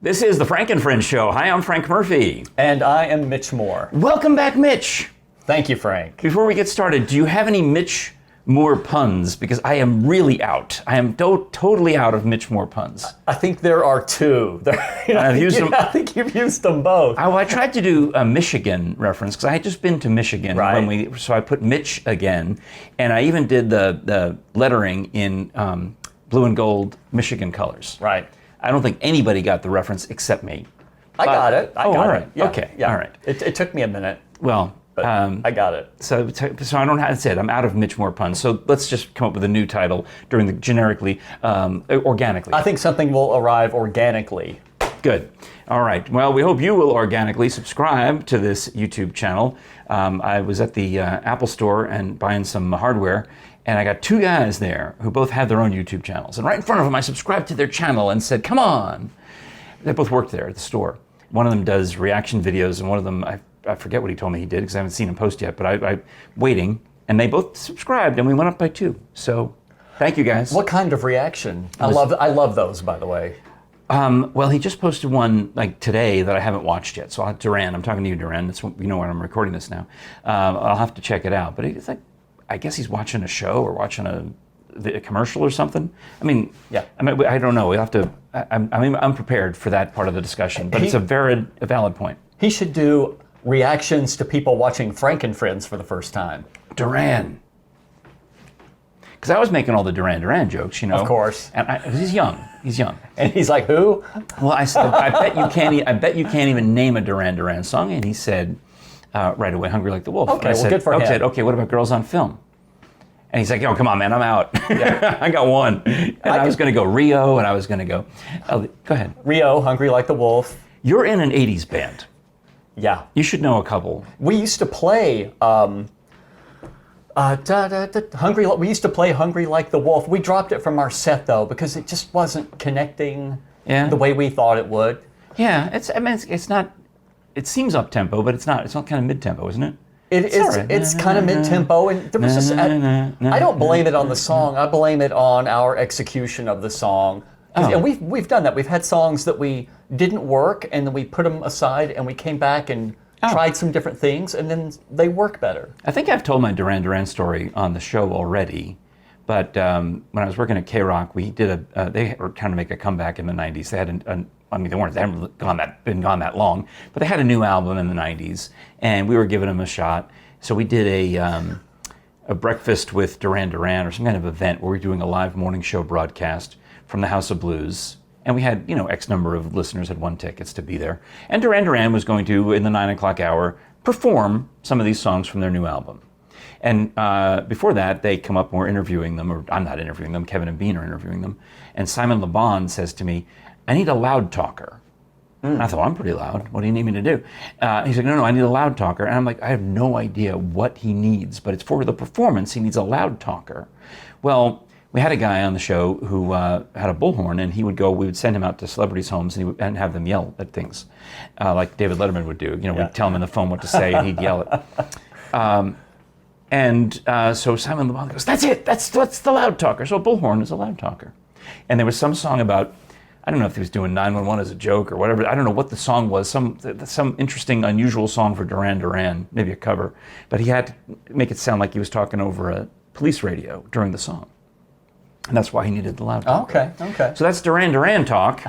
This is the Frank and Friends Show. Hi, I'm Frank Murphy. And I am Mitch Moore. Welcome back, Mitch. Thank you, Frank. Before we get started, do you have any Mitch Moore puns? Because I am really out. I am totally out of Mitch Moore puns. I think there are two. I've used them. I think you've used them both. I tried to do a Michigan reference because I had just been to Michigan. Right. So I put Mitch again, and I even did the lettering in blue and gold Michigan colors. Right. I don't think anybody got the reference except me. I got it. All right. Yeah. Okay. Yeah. All right. It took me a minute. Well, but I got it. So I don't know how to say it. I'm out of Mitch Moore puns. So let's just come up with a new title during the generically, organically. I think something will arrive organically. Good. All right. Well, we hope you will organically subscribe to this YouTube channel. I was at the Apple store and buying some hardware, and I got two guys there who both had their own YouTube channels. And right in front of them, I subscribed to their channel and said, come on. They both worked there at the store. One of them does reaction videos, and one of them, I forget what he told me he did because I haven't seen him post yet, but I'm waiting. And they both subscribed, and we went up by 2. So thank you, guys. What kind of reaction? I love those, by the way. Well, he just posted one like today that I haven't watched yet. So Duran, I'm talking to you, Duran. That's when I'm recording this now. I'll have to check it out. But it's like, I guess he's watching a show or watching a commercial or something. I mean, yeah. I don't know. We have to. I'm prepared for that part of the discussion, but it's a valid point. He should do reactions to people watching Frank and Friends for the first time. Duran. Because I was making all the Duran jokes, Of course. And he's young. He's young. And he's like, who? Well, I said, I bet you can't even name a Duran song. And he said, right away, "Hungry Like the Wolf." Okay, I said, good for him. I said, okay, what about Girls on Film? And he's like, oh, come on, man, I'm out. Yeah. I got one. And I was going to go Rio, and I was going to go, go ahead. Rio, Hungry Like the Wolf. You're in an 80s band. Yeah. You should know a couple. We used to play we used to play Hungry Like the Wolf. We dropped it from our set, though, because it just wasn't connecting the way we thought it would. Yeah, it's not, it seems up-tempo, but it's not. It's not kind of mid-tempo, isn't it? It's kind of mid-tempo, and there was just, I don't blame it on the song. I blame it on our execution of the song. And we've done that. We've had songs that we didn't work, and then we put them aside, and we came back and tried some different things, and then they work better. I think I've told my Duran story on the show already, but when I was working at K-Rock, we did they were trying to make a comeback in the 90s. They had they haven't been gone that long, but they had a new album in the 90s, and we were giving them a shot. So we did a breakfast with Duran or some kind of event where we were doing a live morning show broadcast from the House of Blues. And we had, X number of listeners had won tickets to be there. And Duran was going to, in the 9 o'clock hour, perform some of these songs from their new album. And before that, they come up and we're interviewing them, or I'm not interviewing them, Kevin and Bean are interviewing them. And Simon LeBon says to me, I need a loud talker. And I thought, I'm pretty loud. What do you need me to do? He's like, no, I need a loud talker. And I'm like, I have no idea what he needs, but it's for the performance. He needs a loud talker. Well, we had a guy on the show who had a bullhorn, and we would send him out to celebrities' homes and have them yell at things, like David Letterman would do. We'd tell him on the phone what to say, and he'd yell it. So Simon LeBon goes, that's it, that's the loud talker. So a bullhorn is a loud talker. And there was some song about, I don't know if he was doing 911 as a joke or whatever. I don't know what the song was. Some interesting, unusual song for Duran, maybe a cover. But he had to make it sound like he was talking over a police radio during the song. And that's why he needed the loud talk. Okay. So that's Duran talk.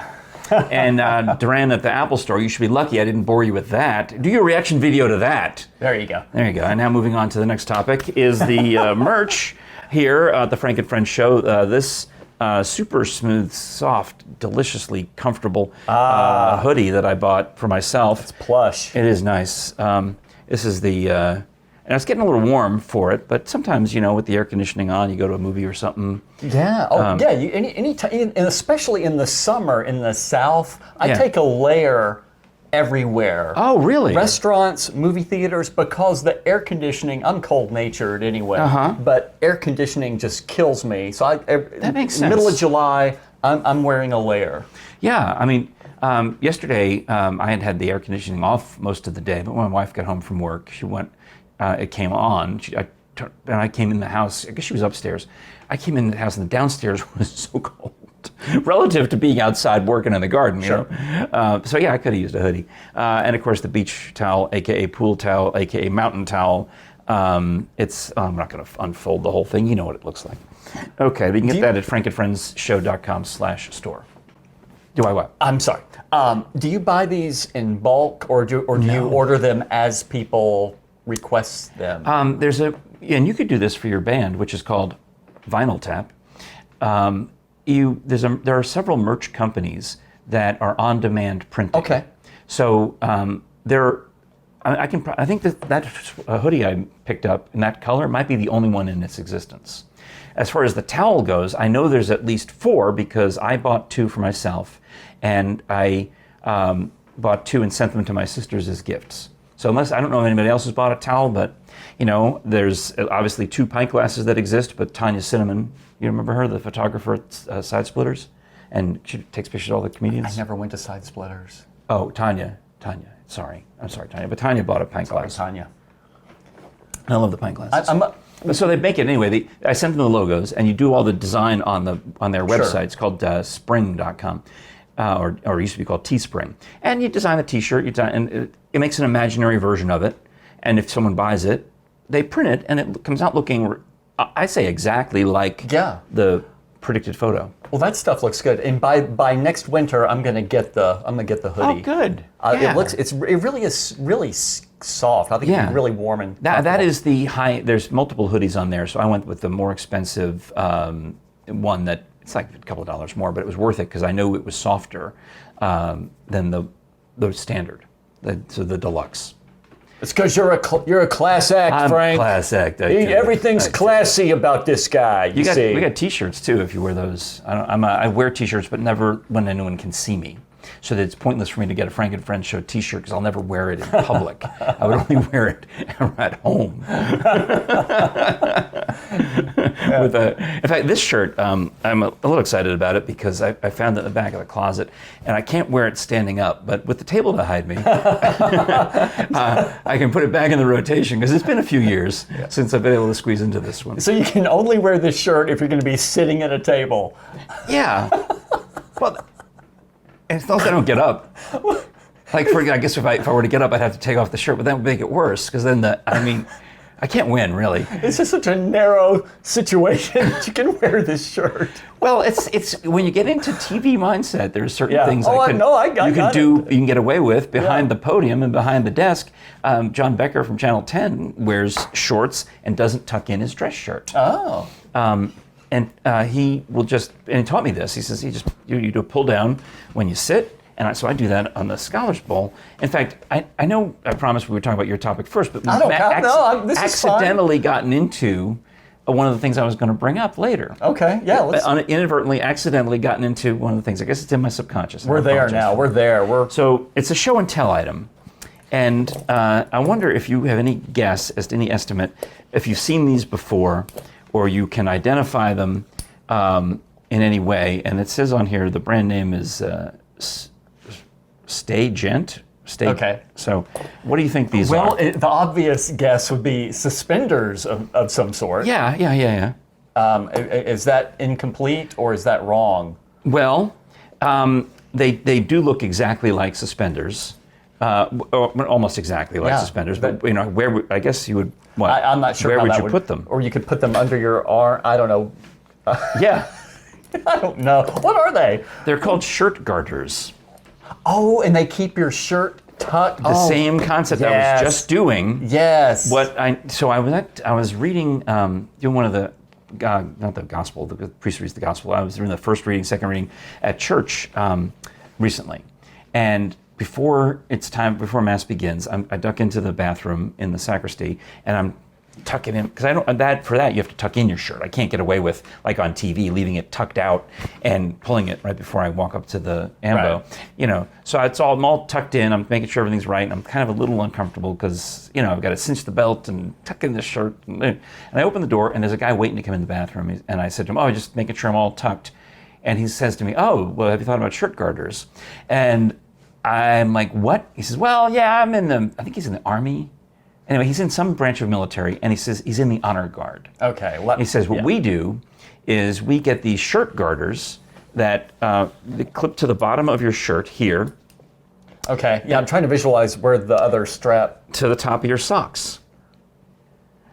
And Duran at the Apple store, you should be lucky I didn't bore you with that. Do your reaction video to that. There you go. There you go. And now moving on to the next topic is the merch here at the Frank and Friends Show. This super smooth, soft, deliciously comfortable hoodie that I bought for myself. It's plush. It is nice. This is the... and it's getting a little warm for it, but sometimes, with the air conditioning on, you go to a movie or something. Yeah. Any time, and especially in the summer in the South, I take a layer everywhere. Oh, really? Restaurants, movie theaters, because the air conditioning, I'm cold-natured anyway, but air conditioning just kills me. So that makes sense. Middle of July, I'm wearing a layer. Yeah, I mean, yesterday I had the air conditioning off most of the day, but when my wife got home from work, she went, it came on, and I came in the house, I guess she was upstairs. I came in the house and the downstairs was so cold. relative to being outside working in the garden, you know? So yeah, I could have used a hoodie. And of course the beach towel, AKA pool towel, AKA mountain towel. I'm not going to unfold the whole thing. You know what it looks like. Okay, you can get that at frankandfriendsshow.com/store. Do I what? I'm sorry. Do you buy these in bulk, or do you order them as people request them? And you could do this for your band, which is called Vinyl Tap. There are several merch companies that are on-demand printing. Okay. So I think that hoodie I picked up in that color might be the only one in its existence. As far as the towel goes, I know there's at least 4 because I bought 2 for myself, and I bought 2 and sent them to my sisters as gifts. So I don't know if anybody else has bought a towel, but you know, there's obviously 2 pint glasses that exist. But Tanya Cinnamon, you remember her, the photographer at Side Splitters, and she takes pictures of all the comedians. I never went to Side Splitters. Oh, Tanya. Sorry, I'm sorry, Tanya. But Tanya bought a pint glass. Tanya. I love the pint glasses. So they make it anyway. I sent them the logos, and you do all the design on their website. Sure. It's called spring.com, or it used to be called Teespring. And you design a T-shirt, and it makes an imaginary version of it. And if someone buys it, they print it, and it comes out looking, I say, exactly like the predicted photo. Well, that stuff looks good, and by next winter, I'm gonna get the hoodie. Oh, good. It really is really soft. I think it's really warm and that is the high. There's multiple hoodies on there, so I went with the more expensive one that it's like a couple of dollars more, but it was worth it because I know it was softer than the standard, the deluxe. It's because you're a class act, Frank. Class act. Everything's classy about this guy. We got T-shirts too. If you wear those, I wear T-shirts, but never when anyone can see me. So that it's pointless for me to get a Frank and Friends Show T-shirt because I'll never wear it in public. I would only wear it at home. In fact, this shirt, I'm a little excited about it because I found it in the back of the closet, and I can't wear it standing up. But with the table behind me, I can put it back in the rotation because it's been a few years since I've been able to squeeze into this one. So you can only wear this shirt if you're going to be sitting at a table. Yeah. Well. As long as I don't get up. I guess if I were to get up, I'd have to take off the shirt, but that would make it worse, because then I can't win, really. It's just such a narrow situation that you can wear this shirt. Well, it's when you get into TV mindset, there's certain things you can get away with behind the podium and behind the desk. John Becker from Channel 10 wears shorts and doesn't tuck in his dress shirt. Oh. And he taught me this. He says you do a pull down when you sit, and so I do that on the Scholars Bowl. In fact, I know I promised we were talking about your topic first, but this accidentally gotten into one of the things I was going to bring up later. Okay, yeah. Inadvertently, accidentally gotten into one of the things. I guess it's in my subconscious. We're there now. We're there. So it's a show and tell item, and I wonder if you have any guess as to any estimate if you've seen these before, or you can identify them in any way. And it says on here the brand name is Stay Gent. Okay. So what do you think these are? Well, the obvious guess would be suspenders of some sort. Yeah. Is that incomplete or is that wrong? Well, they do look exactly like suspenders. Almost exactly like suspenders, but where I guess you would. What? I'm not sure. Where how would that you put them? Or you could put them under your arm. I don't know. Yeah. I don't know. What are they? They're called shirt garters. Oh, and they keep your shirt tucked. The same concept I was just doing. Yes. I was reading doing one of the not the gospel. The priest reads the gospel. I was doing the first reading, second reading at church recently, and before Mass begins, I duck into the bathroom in the sacristy, and I'm tucking in, because for that you have to tuck in your shirt. I can't get away with, like on TV, leaving it tucked out and pulling it right before I walk up to the ambo. Right. So I'm all tucked in. I'm making sure everything's right, and I'm kind of a little uncomfortable because I've got to cinch the belt and tuck in the shirt. And I open the door, and there's a guy waiting to come in the bathroom, and I said to him, "Oh, just making sure I'm all tucked." And he says to me, "Oh, well, have you thought about shirt garters?" And I'm like, "What?" He says, "Well, yeah, I think he's in the Army." Anyway, he's in some branch of military, and he says he's in the honor guard. Okay. He says what we do is we get these shirt garters that they clip to the bottom of your shirt here Okay. Yeah, I'm trying to visualize where the other strap. to the top of your socks.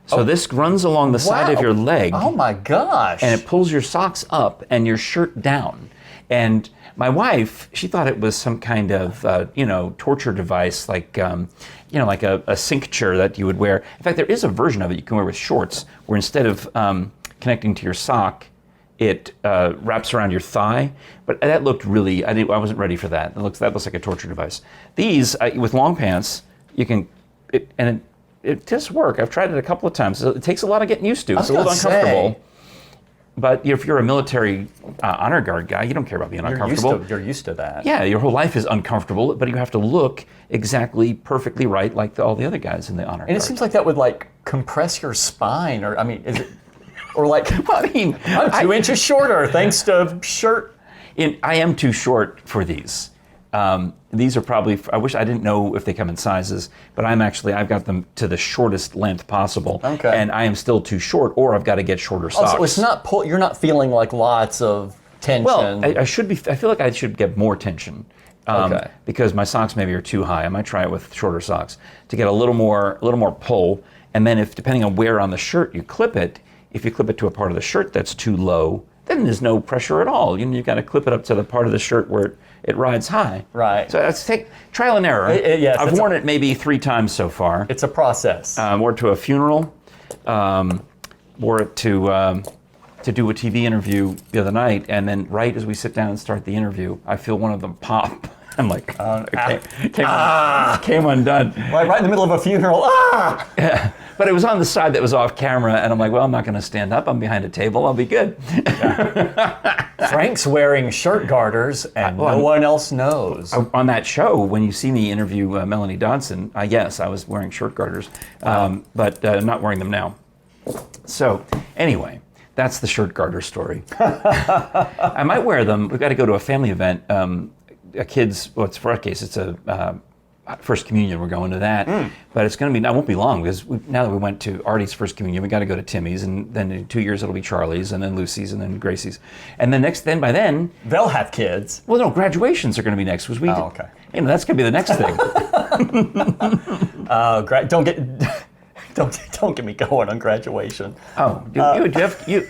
So this runs along the side of Wow. your leg. Oh my gosh. And it pulls your socks up and your shirt down. And my wife, she thought it was some kind of, torture device, like, like a cincture that you would wear. In fact, there is a version of it you can wear with shorts, where instead of connecting to your sock, it wraps around your thigh. But that looked really, I wasn't ready for that. That looks like a torture device. These, with long pants, you can, it does work. I've tried it a couple of times. It takes a lot of getting used to. It's a little uncomfortable. But if you're a military honor guard guy, you don't care about being uncomfortable. You're used to that. Yeah, your whole life is uncomfortable, but you have to look exactly perfectly right like all the other guys in the honor guard. And it seems like that would compress your spine, or is it, or like, well, I'm 2 inches shorter thanks to shirt. I am too short for these. These are probably, I wish I didn't know if they come in sizes, but I've got them to the shortest length possible. Okay. And I am still too short, or I've got to get shorter socks. So it's not, you're not feeling like lots of tension. Well, I feel like I should get more tension. Because my socks maybe are too high. I might try it with shorter socks to get a little more pull. And then depending on where on the shirt you clip it, if you clip it to a part of the shirt that's too low, then there's no pressure at all. You've got to clip it up to the part of the shirt where it rides high. Right. So let's take trial and error. Yes, I've worn it maybe 3 times so far. It's a process. Wore it to a funeral. Wore it to do a TV interview the other night, and then right as we sit down and start the interview, I feel one of them pop. I'm like, came undone. Right in the middle of a funeral. Ah! Yeah. But it was on the side that was off camera, and I'm like, well, I'm not going to stand up. I'm behind a table. I'll be good. Frank's wearing shirt garters, and no one else knows. On that show, when you see me interview Melanie Dodson, yes, I was wearing shirt garters, but I'm not wearing them now. So anyway, that's the shirt garter story. I might wear them. We've got to go to a family event. It's for our case, it's a First Communion. We're going to that, but it's going to be. It won't be long because now that we went to Artie's First Communion, we got to go to Timmy's, and then in 2 years it'll be Charlie's, and then Lucy's, and then Gracie's, and then by then they'll have kids. Well, no, graduations are going to be next because we. Oh, okay. That's going to be the next thing. Don't get me going on graduation. Oh, you.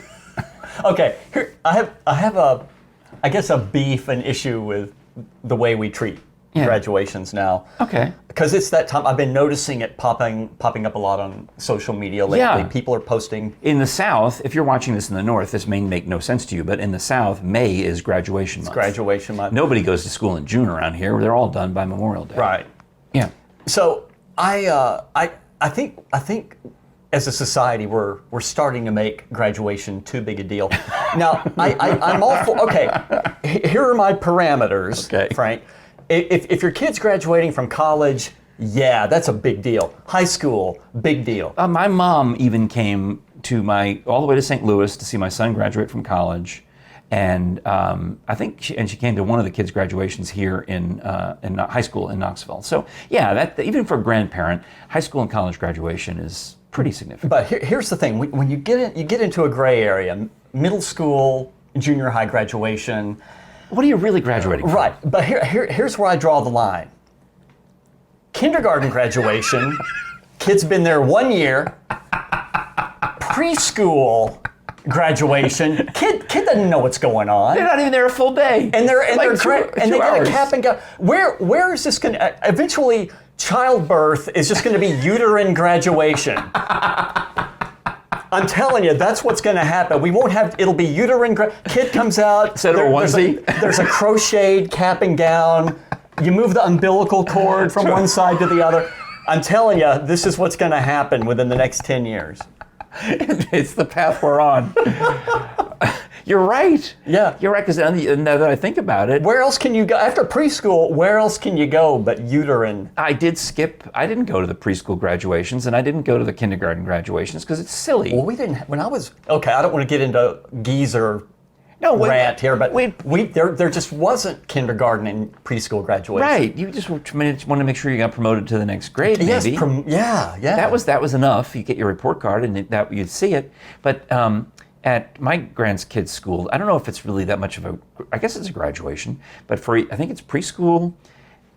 Okay, here I have a beef, an issue with the way we treat graduations now. Okay. Because it's that time. I've been noticing it popping up a lot on social media lately. Yeah. People are posting. In the South, if you're watching this in the North, this may make no sense to you, but in the South, May is graduation month. It's graduation month. Nobody goes to school in June around here. They're all done by Memorial Day. Right. Yeah. So I think as a society we're starting to make graduation too big a deal. Now I'm all for, okay. Here are my parameters, Frank. If your kid's graduating from college, yeah, that's a big deal. High school, big deal. My mom even came to all the way to St. Louis to see my son graduate from college, and I think she came to one of the kids' graduations here in high school in Knoxville. So yeah, that even for a grandparent, high school and college graduation is pretty significant. But here's the thing: when you get into a gray area, middle school, junior high graduation. What are you really graduating from? Right, but here's where I draw the line. Kindergarten graduation, kid's been there 1 year. Preschool graduation, kid doesn't know what's going on. They're not even there a full day. And they get a cap and gown. Where is this going to eventually? Childbirth is just going to be uterine graduation. I'm telling you, that's what's going to happen. We won't have, it'll be uterine, kid comes out. Instead of a onesie? There's a crocheted cap and gown. You move the umbilical cord from one side to the other. I'm telling you, this is what's going to happen within the next 10 years. It's the path we're on. You're right. Yeah. You're right, because now that I think about it. Where else can you go? After preschool, where else can you go but uterine? I didn't go to the preschool graduations, and I didn't go to the kindergarten graduations because it's silly. Well, we didn't, when I was, okay, I don't want to get into geezer rant here, but there just wasn't kindergarten and preschool graduation. Right. You just want to make sure you got promoted to the next grade, maybe. Yes, yeah. That was enough. You get your report card, and that you'd see it. But at my grandkids' school, I don't know if it's really that much of a, I guess it's a graduation, but I think it's preschool,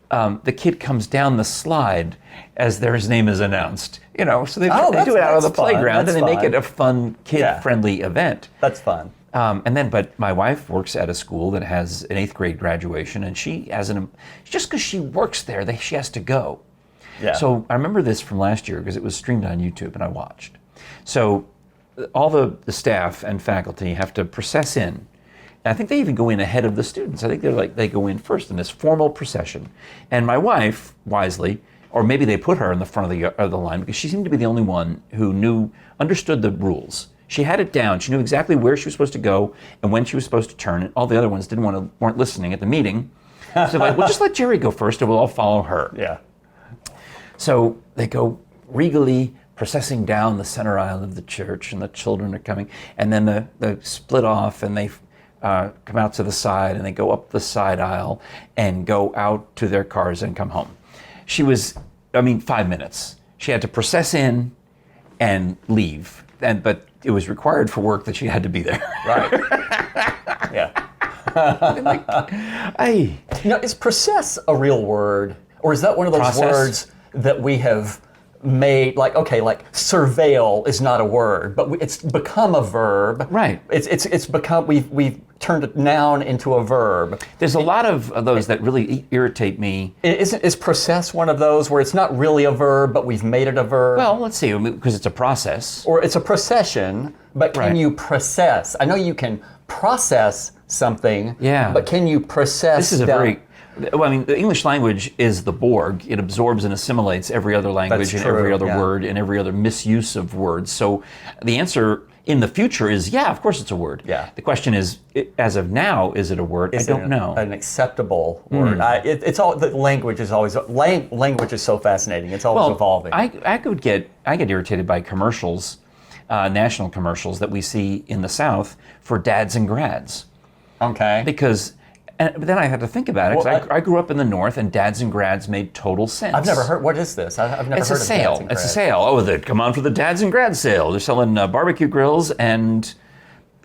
the kid comes down the slide as his name is announced. So they do it out of the playground, and they make it a fun, kid-friendly event. That's fun. But my wife works at a school that has an 8th grade graduation, and she has just because she works there, she has to go. Yeah. So I remember this from last year because it was streamed on YouTube and I watched. So all the staff and faculty have to process in. And I think they even go in ahead of the students. I think they go in first in this formal procession. And my wife, wisely, or maybe they put her in the front of the line because she seemed to be the only one who understood the rules. She had it down. She knew exactly where she was supposed to go and when she was supposed to turn. And all the other ones weren't listening at the meeting. So we'll just let Jerry go first and we'll all follow her. Yeah. So they go regally processing down the center aisle of the church, and the children are coming. And then they split off, and they come out to the side, and they go up the side aisle and go out to their cars and come home. She was, 5 minutes. She had to process in and leave, but it was required for work that she had to be there. Right. Yeah. Is process a real word? Or is that one of those words that we have made, like surveil is not a word, but it's become a verb. Right. It's become, we've turned a noun into a verb. There's a lot of those that really irritate me. Is process one of those where it's not really a verb, but we've made it a verb? Well, let's see, because it's a process. Or it's a procession, but can you process? I know you can process something, but can you process? This is the English language is the Borg. It absorbs and assimilates every other language and every other word and every other misuse of words. So the answer in the future is, of course it's a word. Yeah. The question is, as of now, is it a word? I don't know. An acceptable word. It's all, the language is always, language is so fascinating. It's always evolving. I get irritated by commercials, national commercials that we see in the South for dads and grads. Okay. But then I had to think about it, because I grew up in the North, and dads and grads made total sense. I've never heard, what is this? I've never heard of dads and grads. It's a sale. Oh, they come on for the dads and grads sale. They're selling barbecue grills and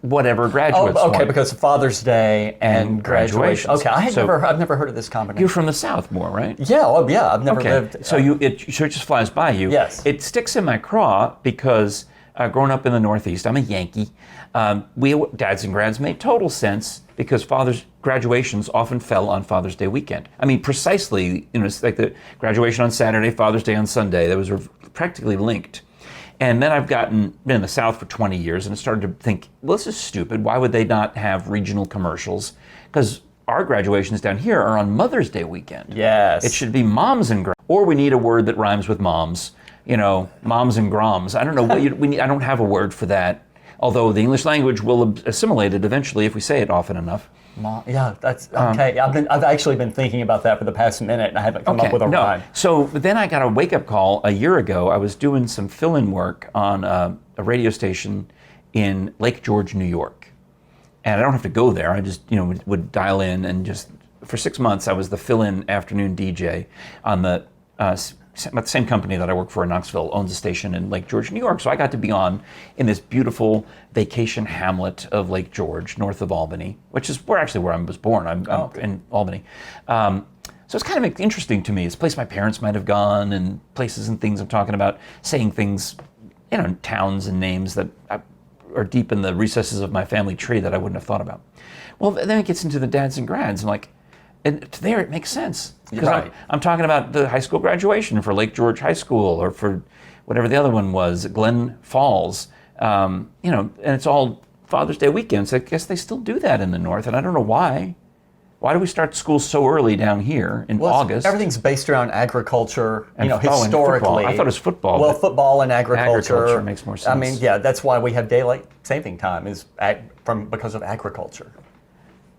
whatever graduates want. Because Father's Day and graduation. Okay, I've never heard of this combination. You're from the South more, right? Yeah, I've never lived. So it just flies by you. Yes. It sticks in my craw because growing up in the Northeast, I'm a Yankee. Dads and grads made total sense because graduations often fell on Father's Day weekend. Precisely, it's like the graduation on Saturday, Father's Day on Sunday. Those were practically linked. And then I've been in the South for 20 years, and I started to think, well, this is stupid. Why would they not have regional commercials? Because our graduations down here are on Mother's Day weekend. Yes. It should be moms and grads. Or we need a word that rhymes with moms. Moms and groms. I don't know what I don't have a word for that. Although the English language will assimilate it eventually if we say it often enough. That's okay. I've actually been thinking about that for the past minute, and I haven't come up with a rhyme. So then I got a wake-up call a year ago. I was doing some fill-in work on a radio station in Lake George, New York, and I don't have to go there. I just would dial in, and just for 6 months I was the fill-in afternoon DJ on the same company that I work for in Knoxville owns a station in Lake George, New York. So I got to be on in this beautiful vacation hamlet of Lake George, north of Albany, which is where I was born. I'm in Albany. So it's kind of interesting to me. It's a place my parents might have gone, and places and things I'm talking about, saying things, towns and names that are deep in the recesses of my family tree that I wouldn't have thought about. Well, then it gets into the dads and grads. I'm like, and there it makes sense. Because I'm talking about the high school graduation for Lake George High School, or for whatever the other one was, Glen Falls. And it's all Father's Day weekend. So I guess they still do that in the North, and I don't know why. Why do we start school so early down here in August? Everything's based around agriculture, and historically. I thought it was football. Well, football and agriculture. Agriculture makes more sense. That's why we have daylight saving time because of agriculture.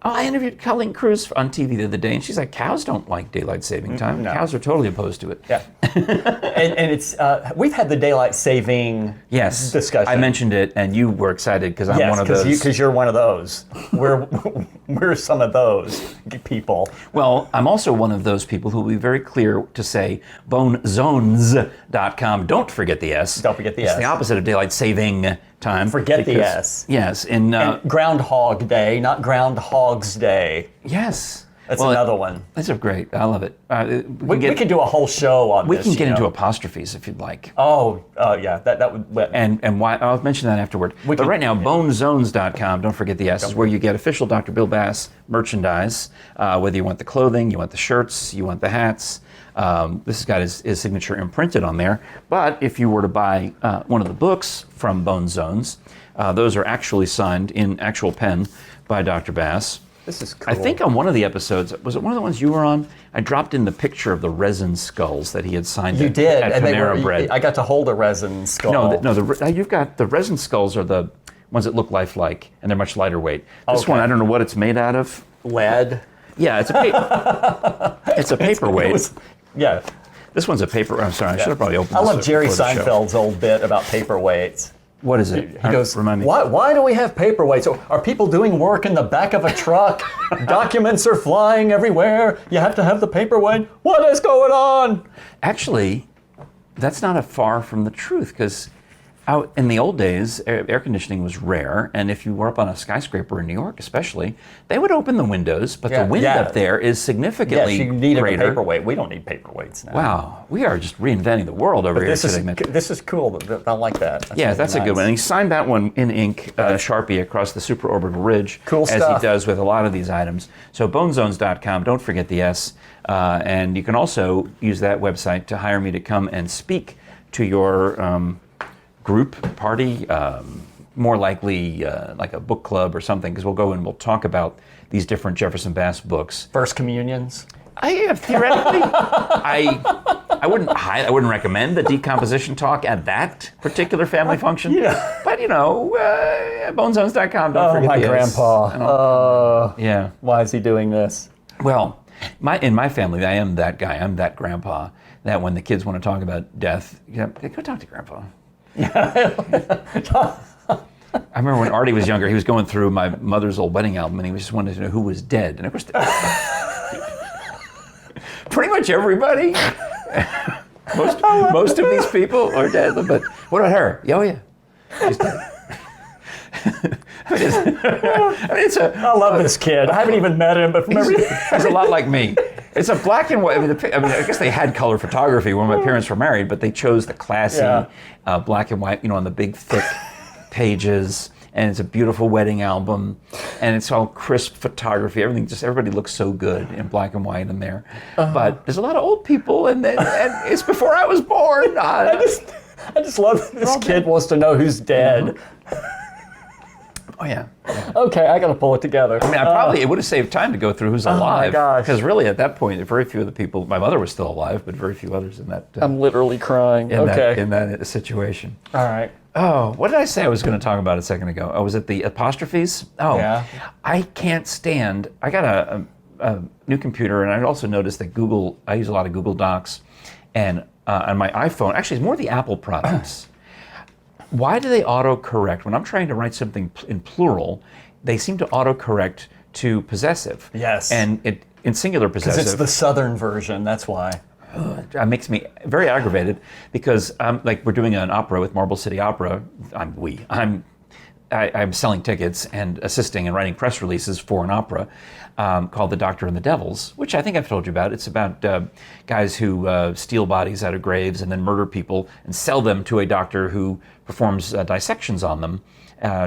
Oh, I interviewed Colleen Cruz on TV the other day, and she's like, cows don't like daylight saving time. No. Cows are totally opposed to it. Yeah. and it's, we've had the daylight saving discussion. I mentioned it, and you were excited because I'm one of those. Because you're one of those. We're some of those people. Well, I'm also one of those people who will be very clear to say bonezones.com. Don't forget the S. Don't forget the S. S. It's the opposite of daylight saving time. Forget the S. Yes, and Groundhog Day, not Groundhog's Day. yes. That's another one. These are great. I love it. We could do a whole show on this. We can get into apostrophes if you'd like. Oh, yeah, that would. And why? I'll mention that afterward. But right now, bonezones.com, don't forget the S, is where you get official Dr. Bill Bass merchandise, whether you want the clothing, you want the shirts, you want the hats. This has got his signature imprinted on there. But if you were to buy one of the books from Bone Zones, those are actually signed in actual pen by Dr. Bass. This is cool. I think on one of the episodes, was it one of the ones you were on? I dropped in the picture of the resin skulls that he had signed You did, at and Panera Bread. I got to hold a resin skull. You've got the resin skulls are the ones that look lifelike, and they're much lighter weight. This one, I don't know what it's made out of. Lead. Yeah, it's a paperweight. Yeah. This one's a paper. I'm sorry, I should have probably opened. I love Jerry Seinfeld's old bit about paperweights. What is it? He goes, remind me. Why do we have paperweights? Are people doing work in the back of a truck? Documents are flying everywhere. You have to have the paperweight. What is going on? Actually, that's not far from the truth, because out in the old days, air conditioning was rare, and if you were up on a skyscraper in New York especially, they would open the windows, but the wind up there is significantly you need greater. a paperweight. We don't need paperweights now. Wow, we are just reinventing the world over here today. This is cool. I like that. That's a good one. And he signed that one in ink, Sharpie, across the supraorbital ridge, cool as stuff. he does with a lot of these items. So bonezones.com, don't forget the S. And you can also use that website to hire me to come and speak to your group party, more likely like a book club or something, because we'll go and we'll talk about these different Jefferson Bass books. First communions. Theoretically, I wouldn't recommend the decomposition talk at that particular family function. Yeah. But bonezones.com. Don't forget my the S. grandpa. Yeah. Why is he doing this? Well, in my family, I am that guy. I'm that grandpa. That when the kids want to talk about death, they go talk to grandpa. I remember when Artie was younger, he was going through my mother's old wedding album, and he just wanted to know who was dead. And of course, pretty much everybody, most of these people are dead. But what about her? Oh yeah, she's dead. I love this kid. I haven't even met him, but from he's a lot like me. It's a black and white. I guess they had color photography when my parents were married, but they chose the classy black and white, on the big thick pages. And it's a beautiful wedding album, and it's all crisp photography. Everybody looks so good in black and white in there. But there's a lot of old people, and it's before I was born. I just love that this kid wants to know who's dead. Oh yeah. Okay, I got to pull it together. I mean, it would have saved time to go through who's alive. my gosh. Because really, at that point, very few of the people. My mother was still alive, but very few others in that. I'm literally crying. In that situation. All right. Oh, what did I say I was going to talk about a second ago? Oh, was it the apostrophes? Oh, yeah. I can't stand. I got a new computer, and I also noticed that I use a lot of Google Docs, and on my iPhone, actually, it's more the Apple products. Why do they autocorrect? When I'm trying to write something in plural, they seem to autocorrect to possessive. Yes. And in singular possessive. Because it's the Southern version, that's why. It makes me very aggravated because we're doing an opera with Marble City Opera. I'm selling tickets and assisting and writing press releases for an opera called The Doctor and the Devils, which I think I've told you about. It's about guys who steal bodies out of graves and then murder people and sell them to a doctor who performs dissections on them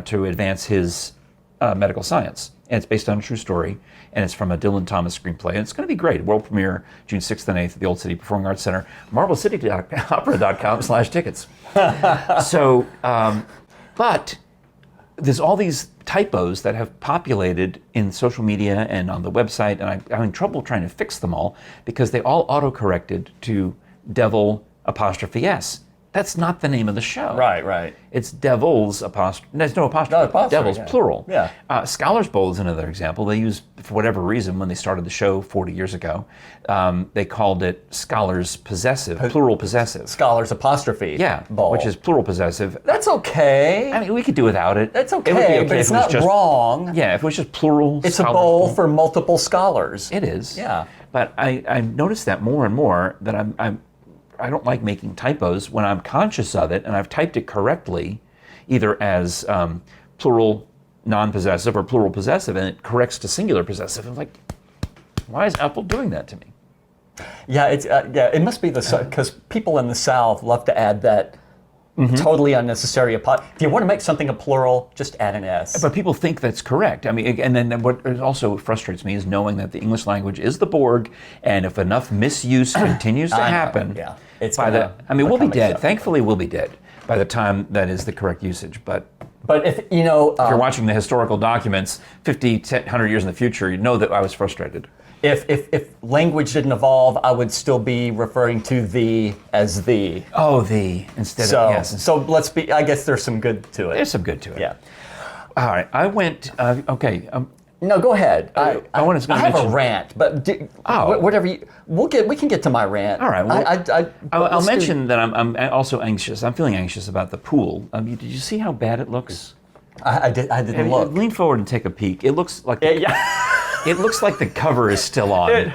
to advance his medical science. And it's based on a true story, and it's from a Dylan Thomas screenplay. And it's going to be great. World premiere June 6th and 8th at the Old City Performing Arts Center, marblecityopera.com/tickets. So, but there's all these typos that have populated in social media and on the website, and I'm having trouble trying to fix them all because they all auto-corrected to devil apostrophe S. That's not the name of the show. Right. It's Devils apostrophe. There's no apostrophe. No apostrophe, Devils, yeah. plural. Yeah. Scholars Bowl is another example. They used, for whatever reason, when they started the show 40 years ago, they called it Scholars Possessive, plural possessive. Scholars apostrophe. Yeah, Bowl. which is plural possessive. That's okay. I mean, we could do without it. That's okay, It would be okay but it's if it was not just, wrong. Yeah, if it was just plural. It's a Scholars bowl for multiple scholars. It is. Yeah. But I've noticed that more and more that I don't like making typos when I'm conscious of it and I've typed it correctly. either as plural non-possessive or plural possessive, and it corrects to singular possessive. I'm like, why is Apple doing that to me? Yeah, it must be because people in the South love to add that totally unnecessary. If you want to make something a plural, just add an S. But people think that's correct. I mean, and then what also frustrates me is knowing that the English language is the Borg, and if enough misuse continues to happen, we'll be dead. Thankfully, we'll be dead by the time that is the correct usage. But if you know, if you're watching the historical documents 50, 100 years in the future, you know that I was frustrated. If language didn't evolve, I would still be referring to thee as thee. Oh, thee instead of yes. So let's be. I guess there's some good to it. There's some good to it. Yeah. All right. I went. Okay. No, go ahead. I have a rant, but whatever you. We can get to my rant. All right. Well, I'll mention that I'm also anxious. I'm feeling anxious about the pool. Did you see how bad it looks? I didn't look. Lean forward and take a peek. It looks like. It looks like the cover is still on.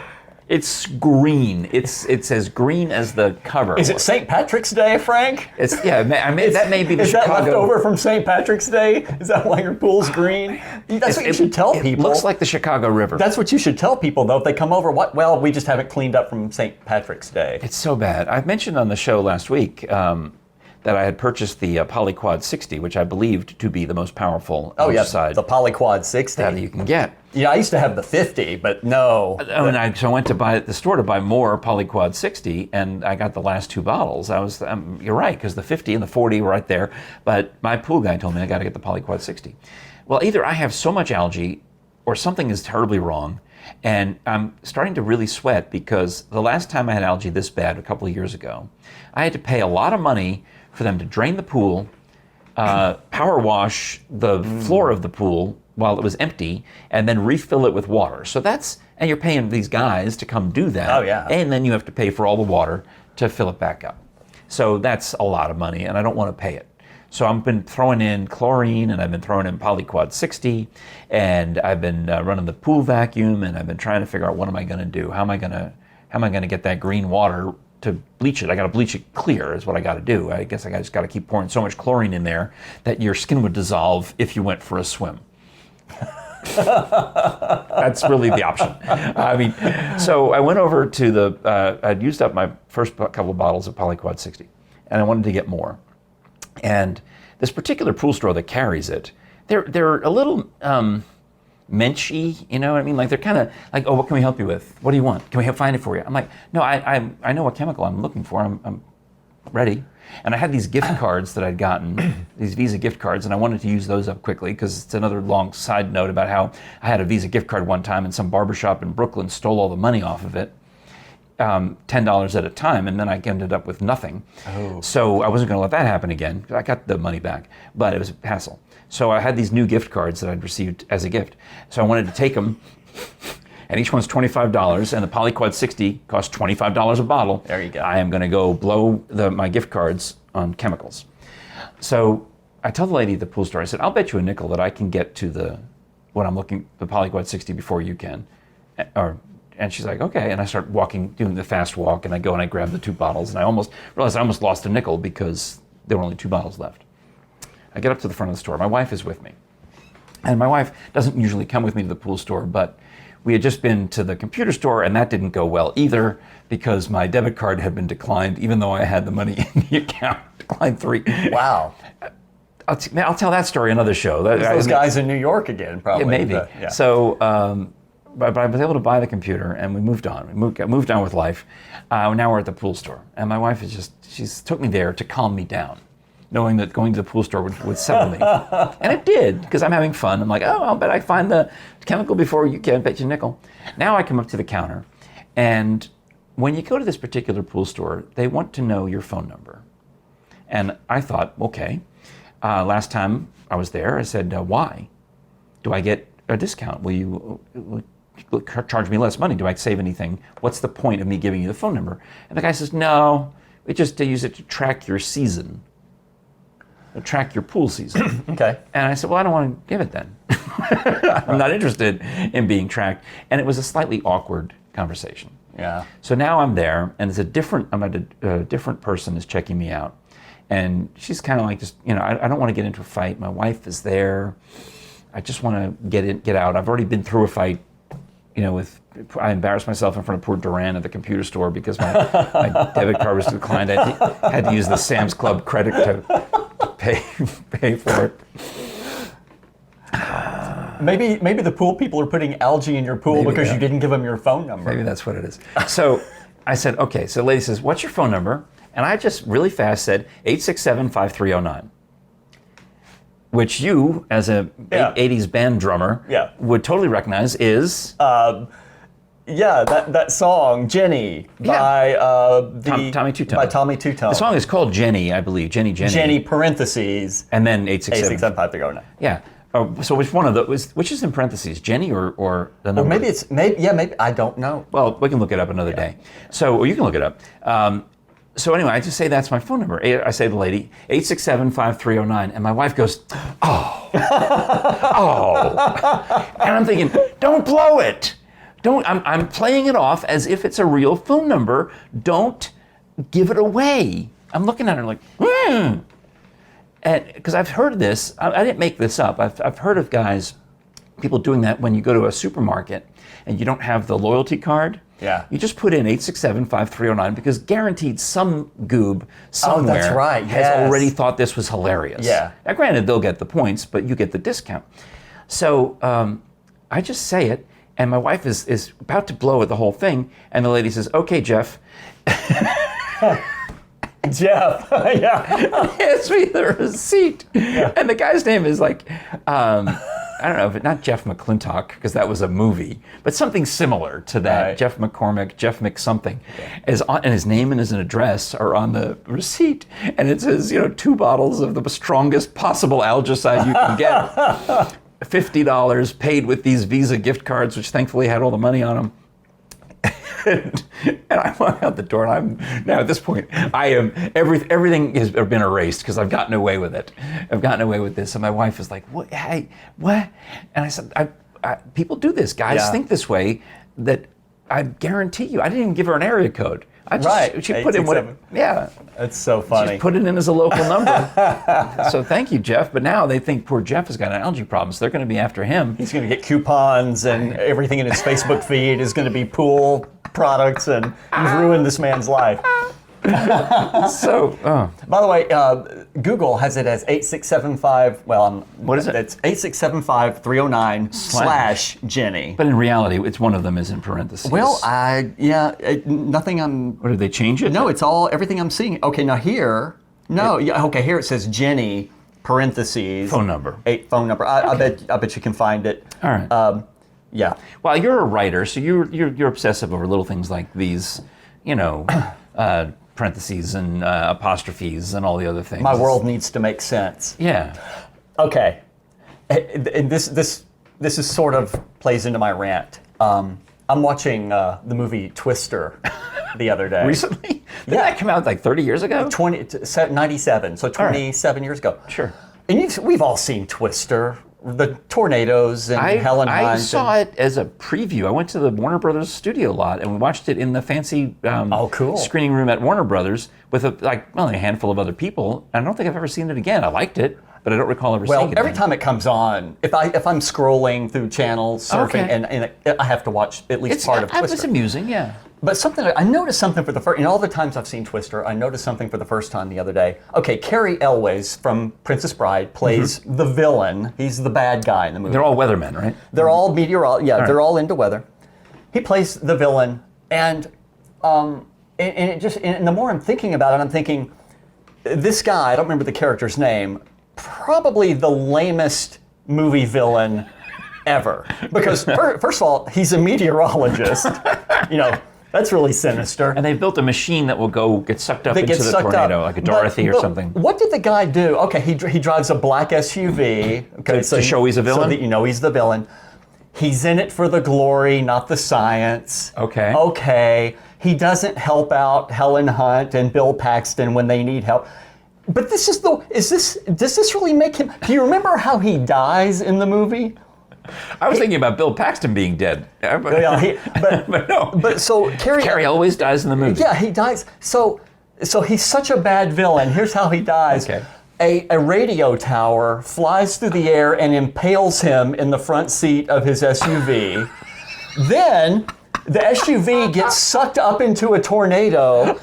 It's green. It's as green as the cover. Is it St. Patrick's Day, Frank? That may be the Chicago. Is that left over from St. Patrick's Day? Is that why your pool's green? That's what you should tell people. It looks like the Chicago River. That's what you should tell people, though, if they come over. Well, we just haven't cleaned up from St. Patrick's Day. It's so bad. I mentioned on the show last week that I had purchased the Polyquad 60, which I believed to be the most powerful side. The Polyquad 60 that you can get. Yeah, I used to have the 50, but no. So I went to buy at the store to buy more Polyquad 60, and I got the last two bottles. You're right, because the 50 and the 40 were right there, but my pool guy told me I got to get the Polyquad 60. Well, either I have so much algae, or something is terribly wrong, and I'm starting to really sweat because the last time I had algae this bad, a couple of years ago, I had to pay a lot of money for them to drain the pool, power wash the floor of the pool while it was empty, and then refill it with water. So and you're paying these guys to come do that. Oh, yeah. And then you have to pay for all the water to fill it back up. So that's a lot of money, and I don't want to pay it. So I've been throwing in chlorine, and I've been throwing in Polyquad 60, and I've been running the pool vacuum, and I've been trying to figure out what am I going to do? How am I going to get that green water to bleach it? I got to bleach it clear is what I got to do. I guess I just got to keep pouring so much chlorine in there that your skin would dissolve if you went for a swim. That's really the option. So I went over to I'd used up my first couple of bottles of Polyquad 60, and I wanted to get more. And this particular pool store that carries it, they're a little menschy, you know what I mean? Like they're kind of like, oh, what can we help you with? What do you want? Can we find it for you? I'm like, no, I know what chemical I'm looking for. I'm ready. And I had these gift cards that I'd gotten, these Visa gift cards, and I wanted to use those up quickly because it's another long side note about how I had a Visa gift card one time and some barbershop in Brooklyn stole all the money off of it, $10 at a time, and then I ended up with nothing. Oh. So I wasn't going to let that happen again. I got the money back, but it was a hassle. So I had these new gift cards that I'd received as a gift. So I wanted to take them, and each one's $25, and the Polyquad 60 costs $25 a bottle. There you go. I am going to go blow my gift cards on chemicals. So I tell the lady at the pool store, I said, I'll bet you a nickel that I can get to the Polyquad 60 before you can. And she's like, okay. And I start doing the fast walk, and I go and I grab the two bottles, and I almost realized I almost lost a nickel because there were only two bottles left. I get up to the front of the store. My wife is with me. And my wife doesn't usually come with me to the pool store, but we had just been to the computer store, and that didn't go well either because my debit card had been declined, even though I had the money in the account. Declined 3. Wow. I'll tell that story another show. Those guys in New York again, probably. Maybe. Yeah. So, but I was able to buy the computer, and we moved on. We moved on with life. Now we're at the pool store, and my wife she's took me there to calm me down, knowing that going to the pool store would settle me. And it did, because I'm having fun. I'm like, oh, I'll bet I find the chemical before you can, bet you a nickel. Now I come up to the counter, and when you go to this particular pool store, they want to know your phone number. And I thought, okay. Last time I was there, I said, why? Do I get a discount? Will you charge me less money? Do I save anything? What's the point of me giving you the phone number? And the guy says, no, we just use it to track your season. Track your pool season. Okay. And I said, well, I don't want to give it then. I'm not interested in being tracked. And it was a slightly awkward conversation. Yeah. So now I'm there, and it's a different person is checking me out. And she's kind of like, just, I don't want to get into a fight. My wife is there. I just want to get out. I've already been through a fight, I embarrassed myself in front of poor Duran at the computer store because my debit card was declined. I had to use the Sam's Club credit to pay for it. Maybe the pool people are putting algae in your pool because you didn't give them your phone number. Maybe that's what it is. So I said, okay. So the lady says, what's your phone number? And I just really fast said 867-5309. Which you, as a 80s band drummer, would totally recognize is... that song, Jenny, by Tommy Two-Tone. By Tommy Two-Tone. The song is called Jenny, I believe. Jenny. Jenny, parentheses. And then 867-5309. Yeah. So which is in parentheses, Jenny or the number? Or maybe I don't know. Well, we can look it up another day. So you can look it up. So anyway, I just say that's my phone number. I say to the lady, 867-5309, and my wife goes, oh. And I'm thinking, don't blow it. I'm playing it off as if it's a real phone number. Don't give it away. I'm looking at her like, And because I've heard this, I didn't make this up. I've heard of people doing that when you go to a supermarket and you don't have the loyalty card. Yeah. You just put in 867-5309 because guaranteed some goob somewhere has already thought this was hilarious. Yeah. Now granted, they'll get the points, but you get the discount. So I just say it, and my wife is about to blow at the whole thing, and the lady says, okay, Jeff. Jeff, yeah. Hands me the receipt. Yeah. And the guy's name is like, I don't know, but not Jeff McClintock, because that was a movie, but something similar to that. Right. Jeff McCormick, Jeff McSomething. Yeah. And his name and his address are on the receipt. And it says, 2 bottles of the strongest possible algicide you can get. $50 paid with these Visa gift cards, which thankfully had all the money on them. And I walk out the door, and I'm now at this point, everything has been erased because I've gotten away with it. I've gotten away with this, and my wife is like, "What? Hey, what?" And I said, "People do this. Guys think this way. That I guarantee you. I didn't even give her an area code. She put in what? Yeah, that's so funny. She put it in as a local number. So thank you, Jeff. But now they think poor Jeff has got an allergy problem, so they're going to be after him. He's going to get coupons, and everything in his Facebook feed is going to be pool products, and you've ruined this man's life. By the way, Google has it as 8675. Well, what is it? It's 8675-309 / Jenny. But in reality, it's one of them is in parentheses. Well, nothing. What did they change it? No, it's everything I'm seeing. Okay, now here. No, here it says Jenny parentheses phone number. Phone number. I bet you can find it. All right. Yeah. Well, you're a writer, so you're obsessive over little things like these, parentheses and apostrophes and all the other things. My world needs to make sense. Yeah. Okay. And this is sort of plays into my rant. I'm watching the movie Twister the other day. Recently? Did that come out like 30 years ago? 97, so 27 years ago. Sure. And we've all seen Twister. The tornadoes and Helen Hunt. I saw it as a preview. I went to the Warner Brothers studio lot and we watched it in the fancy screening room at Warner Brothers with a handful of other people. I don't think I've ever seen it again. I liked it, but I don't recall ever seeing it. Well, every time it comes on, if I'm scrolling through channels, surfing, and I have to watch at least part of Twister. It's amusing, yeah. But I noticed something for the first, in all the times I've seen Twister, I noticed something for the first time the other day. Okay, Carrie Elwes from Princess Bride plays the villain. He's the bad guy in the movie. They're all weathermen, right? They're all meteorologists. Yeah, they're all into weather. He plays the villain, and the more I'm thinking about it, I'm thinking, this guy, I don't remember the character's name, probably the lamest movie villain ever. Because first of all, he's a meteorologist. That's really sinister. And they built a machine that will get sucked up into the tornado, like a Dorothy or something. What did the guy do? Okay, he drives a black SUV. Okay, to show he's a villain? So that he's the villain. He's in it for the glory, not the science. Okay. Okay. He doesn't help out Helen Hunt and Bill Paxton when they need help. But does this really make him, do you remember how he dies in the movie? I was thinking about Bill Paxton being dead. But no. But so Carrie always dies in the movie. Yeah, he dies. So So he's such a bad villain. Here's how he dies. Okay. A radio tower flies through the air and impales him in the front seat of his SUV. Then the SUV gets sucked up into a tornado,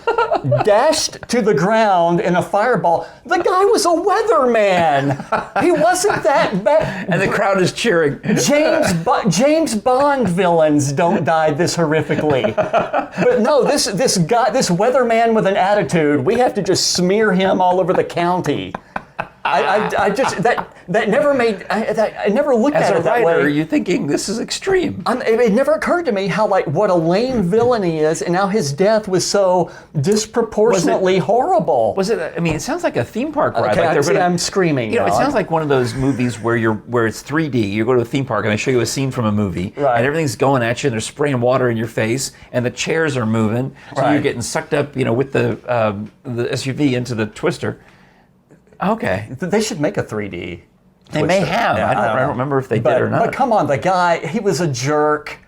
dashed to the ground in a fireball. The guy was a weatherman. He wasn't that bad. And the crowd is cheering. James Bond villains don't die this horrifically. But no, this weatherman with an attitude, we have to just smear him all over the county. I just that never made I never looked at it that way. As a writer, you're thinking this is extreme. It never occurred to me how what a lame villain he is, and now his death was so disproportionately horrible. Was it? I mean, it sounds like a theme park ride. Okay, I'm screaming. You know, it sounds like one of those movies where it's 3D. You go to a theme park and they show you a scene from a movie, right, and everything's going at you, and they're spraying water in your face, and the chairs are moving, so right, you're getting sucked up, with the SUV into the twister. Okay. They should make a 3D. They may have. Yeah, I don't remember if they did or not. But come on, the guy, he was a jerk.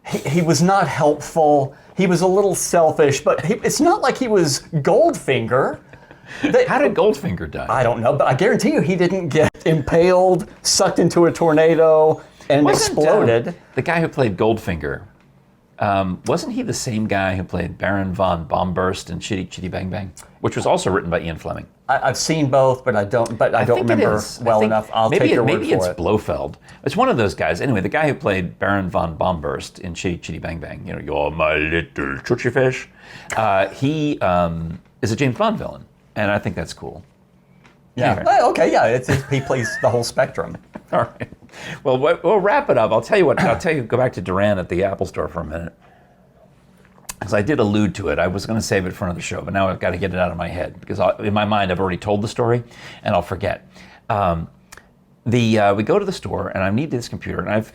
He was not helpful. He was a little selfish, but it's not like he was Goldfinger. How did Goldfinger die? I don't know, but I guarantee you he didn't get impaled, sucked into a tornado, and exploded. The guy who played Goldfinger, wasn't he the same guy who played Baron von Bombburst in Chitty Chitty Bang Bang, which was also written by Ian Fleming? I've seen both, but I don't remember well enough. I'll take your word for it. Maybe it's Blofeld. It's one of those guys. Anyway, the guy who played Baron von Bombburst in Chitty Chitty Bang Bang, you're my little choochie fish. He is a James Bond villain, and I think that's cool. Yeah. Anyway. Well, okay. Yeah. He plays the whole spectrum. All right. Well, we'll wrap it up. I'll tell you what. Go back to Duran at the Apple Store for a minute, because I did allude to it. I was going to save it for another show, but now I've got to get it out of my head because in my mind I've already told the story, and I'll forget. We go to the store, and I need this computer, and I've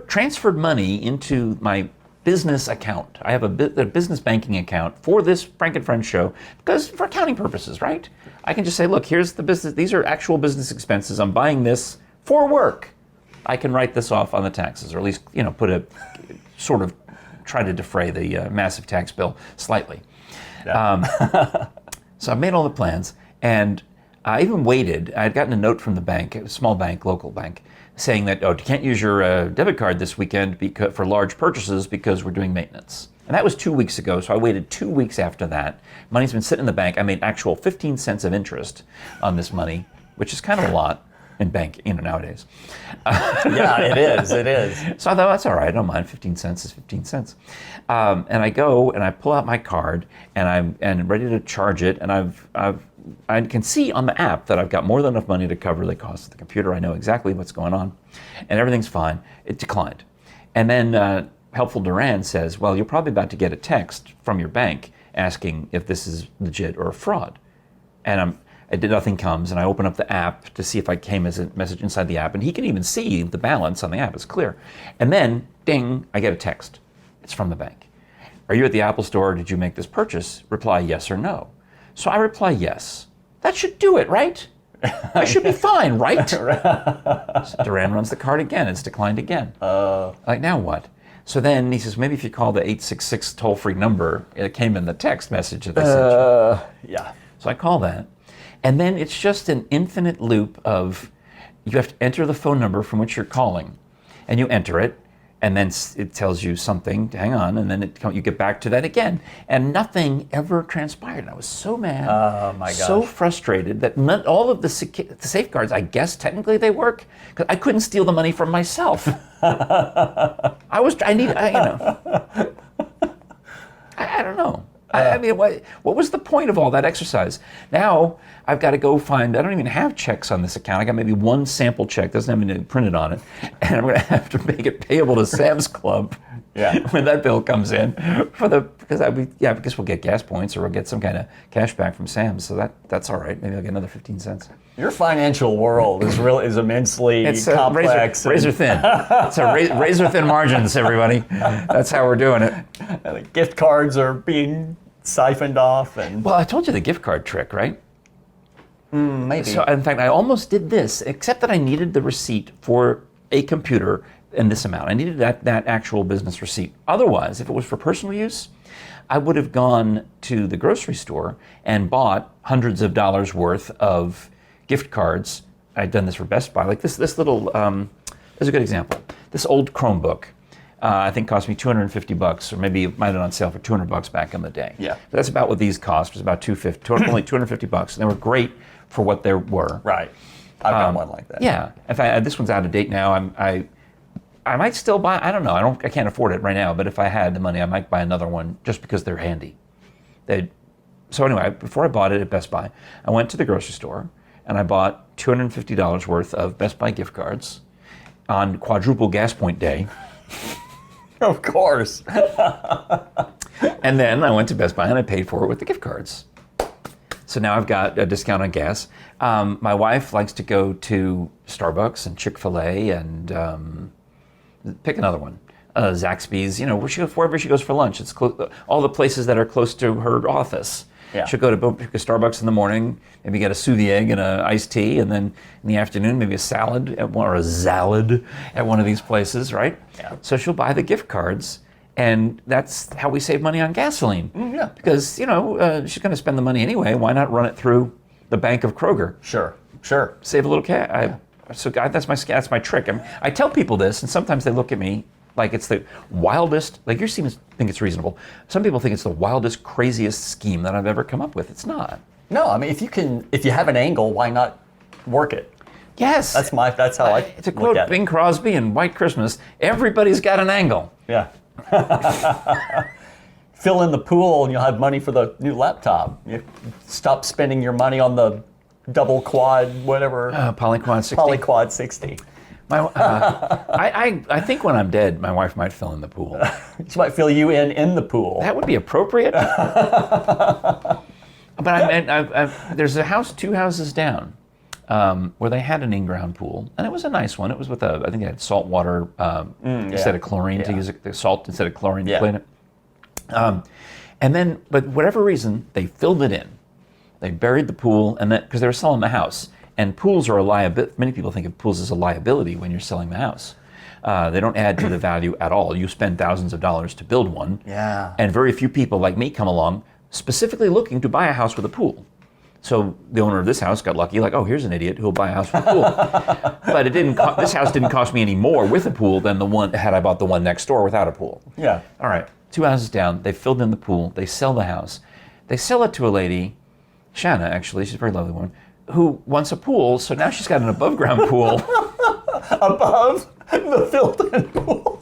transferred money into my business account. I have a business banking account for this Frank and Friends show because for accounting purposes, right? I can just say, look, here's the business. These are actual business expenses. I'm buying this for work. I can write this off on the taxes, or at least put a sort of try to defray the massive tax bill slightly. Yeah. So I made all the plans, and I even waited. I had gotten a note from the bank, a small bank, local bank, saying that, you can't use your debit card this weekend for large purchases because we're doing maintenance. And that was 2 weeks ago, so I waited 2 weeks after that. Money's been sitting in the bank. I made actual 15 cents of interest on this money, which is kind of a lot in bank, nowadays. Yeah, it is. It is. So I thought, that's all right. I don't mind. 15 cents is 15 cents. And I go and I pull out my card and I'm ready to charge it. And I can see on the app that I've got more than enough money to cover the cost of the computer. I know exactly what's going on, and everything's fine. It declined, and then helpful Duran says, "Well, you're probably about to get a text from your bank asking if this is legit or a fraud." And nothing comes, and I open up the app to see if I came as a message inside the app, and he can even see the balance on the app is clear. And then, ding, I get a text. It's from the bank. "Are you at the Apple Store? Did you make this purchase? Reply yes or no." So I reply yes. That should do it, right? I should be fine, right? So Duran runs the card again. It's declined again. Like, now what? So then he says, maybe if you call the 866 toll-free number, it came in the text message that they sent you. Yeah. So I call that. And then it's just an infinite loop of, you have to enter the phone number from which you're calling. And you enter it. And then it tells you something, hang on, and then you get back to that again. And nothing ever transpired. And I was so mad, oh my gosh, so frustrated that all of the safeguards, I guess technically they work, because I couldn't steal the money from myself. I don't know. I mean, what was the point of all that exercise? Now I've got to go find, I don't even have checks on this account. I got maybe one sample check, doesn't have anything printed on it. And I'm going to have to make it payable to Sam's Club when that bill comes in. Because we'll get gas points or we'll get some kind of cash back from Sam's. So that's all right. Maybe I'll get another 15 cents. Your financial world is immensely complex. Razor thin. It's a razor thin margins, everybody. That's how we're doing it. And the gift cards are being siphoned off. Well, I told you the gift card trick, right? Maybe. So, in fact, I almost did this, except that I needed the receipt for a computer in this amount. I needed that actual business receipt. Otherwise, if it was for personal use, I would have gone to the grocery store and bought hundreds of dollars worth of gift cards. I'd done this for Best Buy. Like this little, there's a good example. This old Chromebook, I think cost me $250, or maybe it might have been on sale for $200 back in the day. Yeah. But that's about what these cost. It was about only $250, and they were great for what they were. Right. I've got one like that. Yeah. In fact, this one's out of date now. I might still buy. I don't know. I can't afford it right now. But if I had the money, I might buy another one just because they're handy. So anyway, before I bought it at Best Buy, I went to the grocery store and I bought $250 worth of Best Buy gift cards on quadruple gas point day. Of course. And then I went to Best Buy and I paid for it with the gift cards. So now I've got a discount on gas. My wife likes to go to Starbucks and Chick-fil-A and pick another one. Zaxby's, wherever she goes for lunch. It's all the places that are close to her office. Yeah. She'll go to Starbucks in the morning, maybe get a sous vide egg and an iced tea, and then in the afternoon maybe a salad or a salad at one of these places, right? Yeah. So she'll buy the gift cards, and that's how we save money on gasoline. Yeah. Because she's going to spend the money anyway. Why not run it through the bank of Kroger? Sure. Save a little cash. So that's my trick. I tell people this, and sometimes they look at me like it's the wildest. Like you seem to think it's reasonable. Some people think it's the wildest, craziest scheme that I've ever come up with. It's not. No, I mean if you have an angle, why not work it? Yes. That's how I It's a quote, Bing Crosby and White Christmas. Everybody's got an angle. Yeah. Fill in the pool and you'll have money for the new laptop. You stop spending your money on the double quad, whatever. Polyquad 60. Polyquad 60. I think when I'm dead, my wife might fill in the pool. She might fill you in the pool. That would be appropriate. But there's two houses down, where they had an in-ground pool, and it was a nice one. It was with I think they had salt water instead of chlorine to use the salt instead of chlorine to clean it. And then, but whatever reason, they filled it in. They buried the pool, and because they were selling the house. And pools are a liability. Many people think of pools as a liability when you're selling the house. They don't add to the value at all. You spend thousands of dollars to build one. Yeah. And very few people like me come along specifically looking to buy a house with a pool. So the owner of this house got lucky, like, oh, here's an idiot who'll buy a house with a pool. But this house didn't cost me any more with a pool than the one had I bought the one next door without a pool. Yeah. All right, 2 houses down, they filled in the pool, they sell the house. They sell it to a lady, Shanna actually, she's a very lovely woman, who wants a pool, so now she's got an above-ground pool. Above the filled-in pool.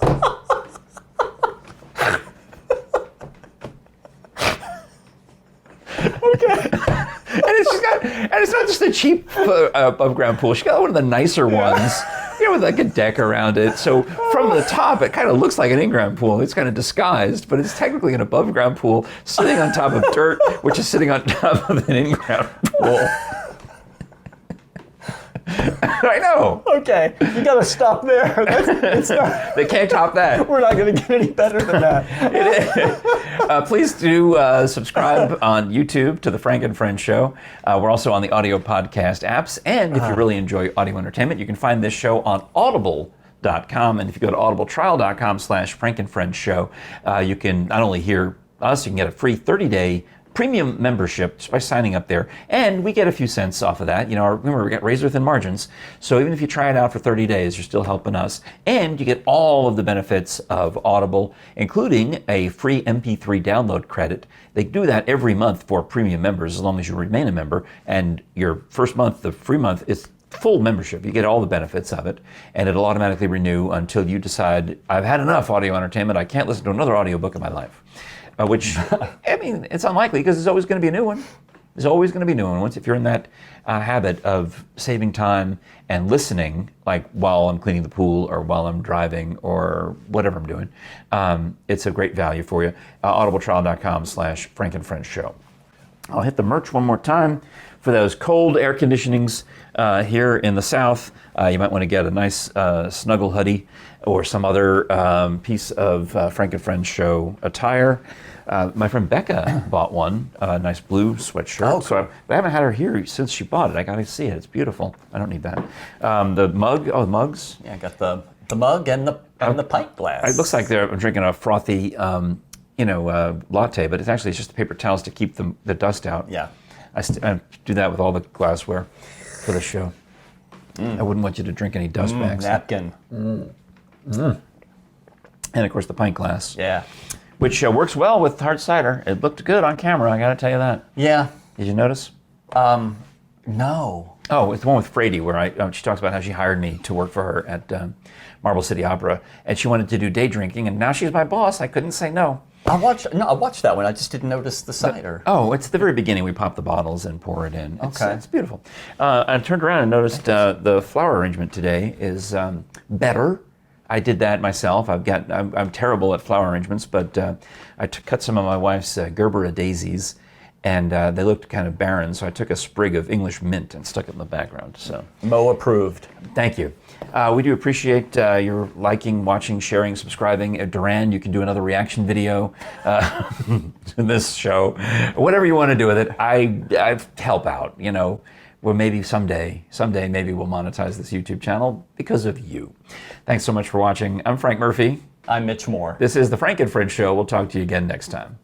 Okay. And it's not just a cheap above-ground pool. She got one of the nicer ones, with like a deck around it. So from the top, it kind of looks like an in-ground pool. It's kind of disguised, but it's technically an above-ground pool sitting on top of dirt, which is sitting on top of an in-ground pool. I know. Okay, you gotta stop there. They can't top that. We're not gonna get any better than that. Please do subscribe on YouTube to the Frank and Friends Show. We're also on the audio podcast apps. And if you really enjoy audio entertainment, you can find this show on Audible.com. And if you go to audibletrial.com/Frank and Friends Show, you can not only hear us, you can get a free 30-day premium membership just by signing up there, and we get a few cents off of that. Remember, we got razor thin margins, so even if you try it out for 30 days, you're still helping us, and you get all of the benefits of Audible, including a free MP3 download credit. They do that every month for premium members as long as you remain a member, and your first month, the free month, is full membership. You get all the benefits of it, and it'll automatically renew until you decide, I've had enough audio entertainment, I can't listen to another audiobook in my life. Which, I mean, it's unlikely because there's always going to be a new one. There's always going to be a new one. Once if you're in that habit of saving time and listening, like while I'm cleaning the pool or while I'm driving or whatever I'm doing, it's a great value for you. Audibletrial.com/Frank and Friends Show. I'll hit the merch one more time. For those cold air conditionings here in the South, you might want to get a nice snuggle hoodie or some other piece of Frank and Friends Show attire. My friend Becca bought one, a nice blue sweatshirt. Oh, so I haven't had her here since she bought it. I got to see it. It's beautiful. I don't need that. The mug, the mugs. Yeah, I got the The mug and the pint glass. It looks like I'm drinking a frothy, latte, but it's just the paper towels to keep the dust out. Yeah. I do that with all the glassware for the show. I wouldn't want you to drink any dust bags. Napkin. And of course the pint glass. Yeah. Which works well with hard cider. It looked good on camera, I gotta tell you that. Yeah. Did you notice? No. Oh, it's the one with Frady where she talks about how she hired me to work for her at Marble City Opera, and she wanted to do day drinking, and now she's my boss. I couldn't say no. I watched that one. I just didn't notice the cider. It's the very beginning. We pop the bottles and pour it in. It's beautiful. I turned around and noticed the flower arrangement today is better. I did that myself. I'm terrible at flower arrangements, but I cut some of my wife's Gerbera daisies, and they looked kind of barren, so I took a sprig of English mint and stuck it in the background. So Mo approved. Thank you. We do appreciate your liking, watching, sharing, subscribing. Duran, you can do another reaction video to this show. Whatever you want to do with it, I help out, Well, maybe someday maybe we'll monetize this YouTube channel because of you. Thanks so much for watching. I'm Frank Murphy. I'm Mitch Moore. This is The Frank and Fred Show. We'll talk to you again next time.